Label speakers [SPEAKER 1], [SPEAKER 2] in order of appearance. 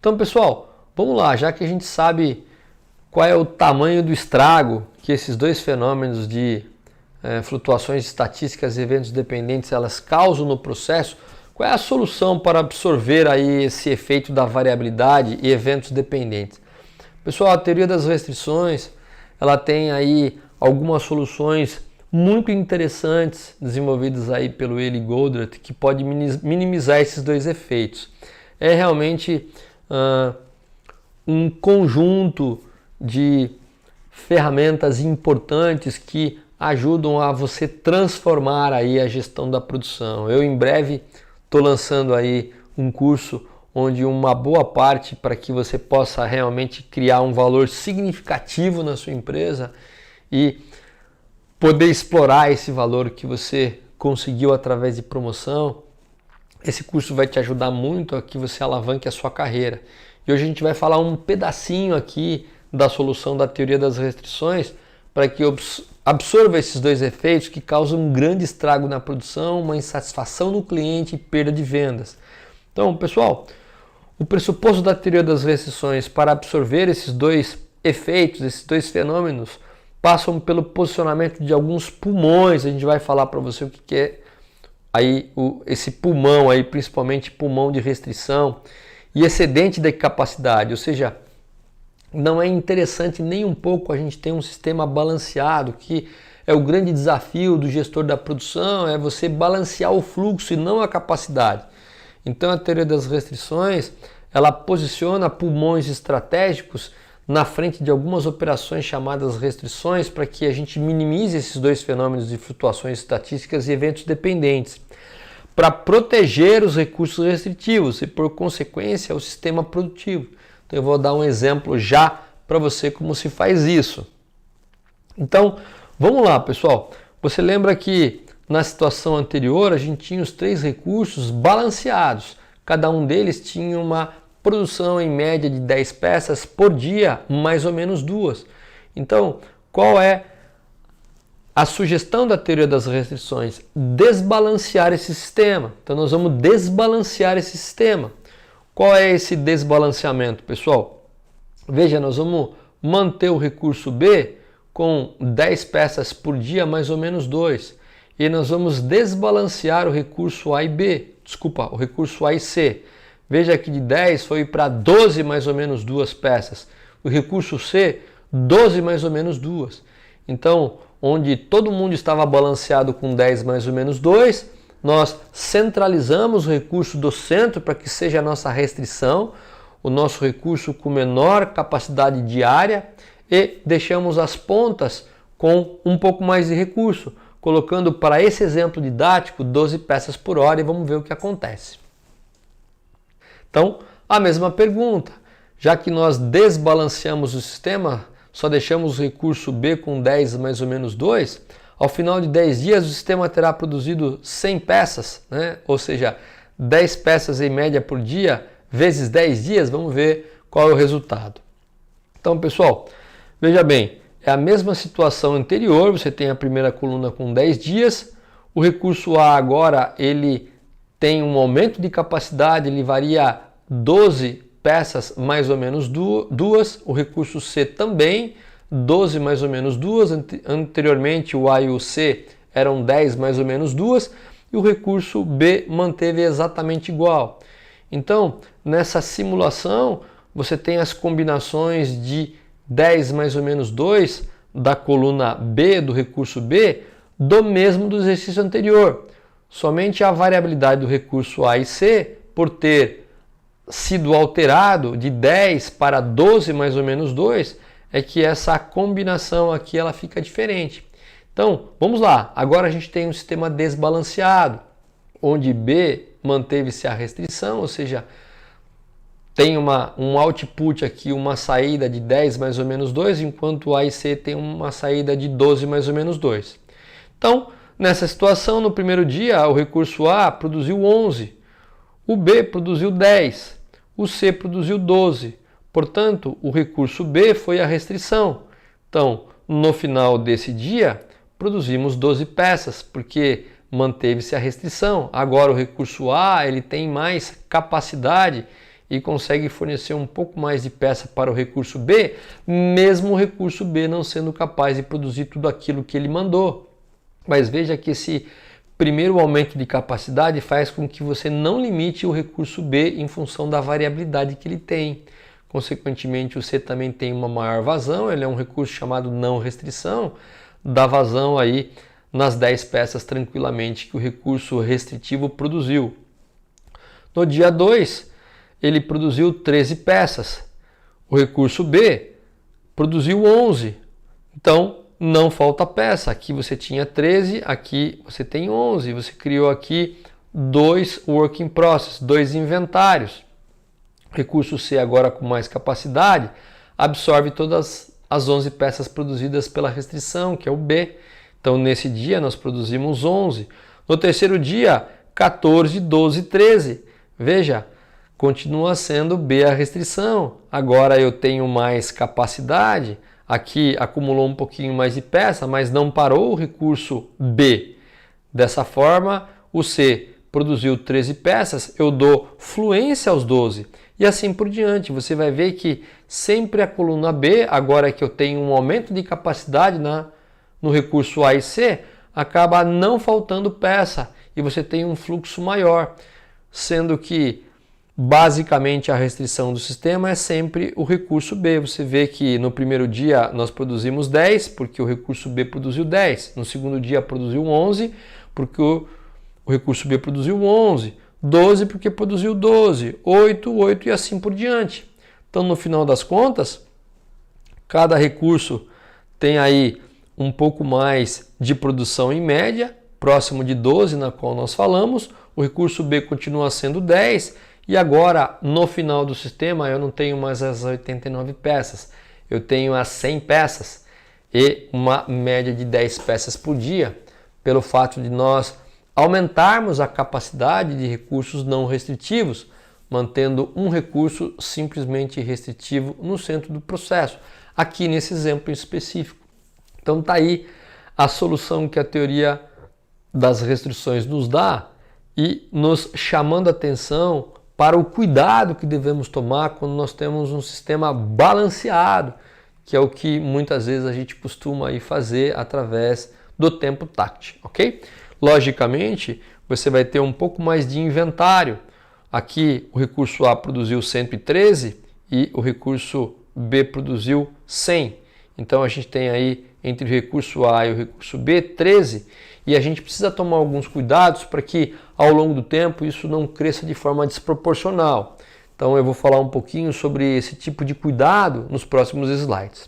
[SPEAKER 1] Então, pessoal, vamos lá, já que a gente sabe qual é o tamanho do estrago que esses dois fenômenos de flutuações estatísticas e eventos dependentes elas causam no processo, qual é a solução para absorver aí esse efeito da variabilidade e eventos dependentes? Pessoal, a teoria das restrições, ela tem aí algumas soluções muito interessantes desenvolvidas aí pelo Eli Goldratt que pode minimizar esses dois efeitos. É realmente um conjunto de ferramentas importantes que ajudam a você transformar aí a gestão da produção. Eu em breve estou lançando aí um curso onde uma boa parte para que você possa realmente criar um valor significativo na sua empresa e poder explorar esse valor que você conseguiu através de promoção. Esse curso vai te ajudar muito a que você alavanque a sua carreira. E hoje a gente vai falar um pedacinho aqui da solução da teoria das restrições para que absorva esses dois efeitos que causam um grande estrago na produção, uma insatisfação no cliente e perda de vendas. Então, pessoal, o pressuposto da teoria das restrições para absorver esses dois efeitos, esses dois fenômenos, passam pelo posicionamento de alguns pulmões. A gente vai falar para você o que é aí esse pulmão, aí, principalmente pulmão de restrição e excedente de capacidade, ou seja, não é interessante nem um pouco a gente ter um sistema balanceado, que é o grande desafio do gestor da produção, é você balancear o fluxo e não a capacidade. Então a teoria das restrições, ela posiciona pulmões estratégicos na frente de algumas operações chamadas restrições para que a gente minimize esses dois fenômenos de flutuações estatísticas e eventos dependentes, para proteger os recursos restritivos e, por consequência, o sistema produtivo. Então eu vou dar um exemplo já para você como se faz isso. Então, vamos lá, pessoal. Você lembra que na situação anterior a gente tinha os três recursos balanceados. Cada um deles tinha uma produção em média de 10 peças por dia, mais ou menos 2. Então, qual é a sugestão da teoria das restrições? Desbalancear esse sistema. Então nós vamos desbalancear esse sistema. Qual é esse desbalanceamento, pessoal? Veja, nós vamos manter o recurso B com 10 peças por dia, mais ou menos 2. E nós vamos desbalancear o recurso A e B, o recurso A e C. Veja que de 10 foi para 12 mais ou menos 2 peças. O recurso C, 12 mais ou menos 2. Então, onde todo mundo estava balanceado com 10 mais ou menos 2, nós centralizamos o recurso do centro para que seja a nossa restrição, o nosso recurso com menor capacidade diária, e deixamos as pontas com um pouco mais de recurso, colocando para esse exemplo didático 12 peças por hora e vamos ver o que acontece. Então, a mesma pergunta, já que nós desbalanceamos o sistema, só deixamos o recurso B com 10 mais ou menos 2, ao final de 10 dias o sistema terá produzido 100 peças, né? Ou seja, 10 peças em média por dia, vezes 10 dias, vamos ver qual é o resultado. Então, pessoal, veja bem, é a mesma situação anterior, você tem a primeira coluna com 10 dias, o recurso A agora ele tem um aumento de capacidade, ele varia 12 peças mais ou menos 2, o recurso C também, 12 mais ou menos 2, anteriormente o A e o C eram 10 mais ou menos 2, e o recurso B manteve exatamente igual. Então, nessa simulação, você tem as combinações de 10 mais ou menos 2 da coluna B, do recurso B, do mesmo do exercício anterior. Somente a variabilidade do recurso A e C, por ter sido alterado de 10 para 12 mais ou menos 2, é que essa combinação aqui ela fica diferente. Então, vamos lá. Agora a gente tem um sistema desbalanceado, onde B manteve-se a restrição, ou seja, tem um output aqui, uma saída de 10 mais ou menos 2, enquanto A e C tem uma saída de 12 mais ou menos 2. Então, nessa situação, no primeiro dia, o recurso A produziu 11, o B produziu 10, o C produziu 12. Portanto, o recurso B foi a restrição. Então, no final desse dia, produzimos 12 peças, porque manteve-se a restrição. Agora o recurso A ele tem mais capacidade e consegue fornecer um pouco mais de peça para o recurso B, mesmo o recurso B não sendo capaz de produzir tudo aquilo que ele mandou. Mas veja que esse primeiro aumento de capacidade faz com que você não limite o recurso B em função da variabilidade que ele tem. Consequentemente, o C também tem uma maior vazão, ele é um recurso chamado não restrição, dá vazão aí nas 10 peças tranquilamente que o recurso restritivo produziu. No dia 2, ele produziu 13 peças. O recurso B produziu 11. Então, não falta peça. Aqui você tinha 13, aqui você tem 11. Você criou aqui 2 work in process, 2 inventários. Recurso C, agora com mais capacidade, absorve todas as 11 peças produzidas pela restrição, que é o B. Então, nesse dia, nós produzimos 11. No terceiro dia, 14, 12, 13. Veja, continua sendo B a restrição. Agora eu tenho mais capacidade. Aqui acumulou um pouquinho mais de peça, mas não parou o recurso B. Dessa forma, o C produziu 13 peças, eu dou fluência aos 12. E assim por diante. Você vai ver que sempre a coluna B, agora que eu tenho um aumento de capacidade no recurso A e C, acaba não faltando peça e você tem um fluxo maior. Sendo que basicamente a restrição do sistema é sempre o recurso B. Você vê que no primeiro dia nós produzimos 10, porque o recurso B produziu 10. No segundo dia produziu 11, porque o recurso B produziu 11. 12 porque produziu 12. 8, 8 e assim por diante. Então, no final das contas, cada recurso tem aí um pouco mais de produção em média, próximo de 12 na qual nós falamos. O recurso B continua sendo 10. E agora, no final do sistema, eu não tenho mais as 89 peças, eu tenho as 100 peças e uma média de 10 peças por dia, pelo fato de nós aumentarmos a capacidade de recursos não restritivos, mantendo um recurso simplesmente restritivo no centro do processo, aqui nesse exemplo específico. Então está aí a solução que a teoria das restrições nos dá e nos chamando a atenção para o cuidado que devemos tomar quando nós temos um sistema balanceado, que é o que muitas vezes a gente costuma aí fazer através do tempo TACT, ok? Logicamente, você vai ter um pouco mais de inventário. Aqui o recurso A produziu 113 e o recurso B produziu 100. Então a gente tem aí entre o recurso A e o recurso B 13. E a gente precisa tomar alguns cuidados para que ao longo do tempo isso não cresça de forma desproporcional. Então eu vou falar um pouquinho sobre esse tipo de cuidado nos próximos slides.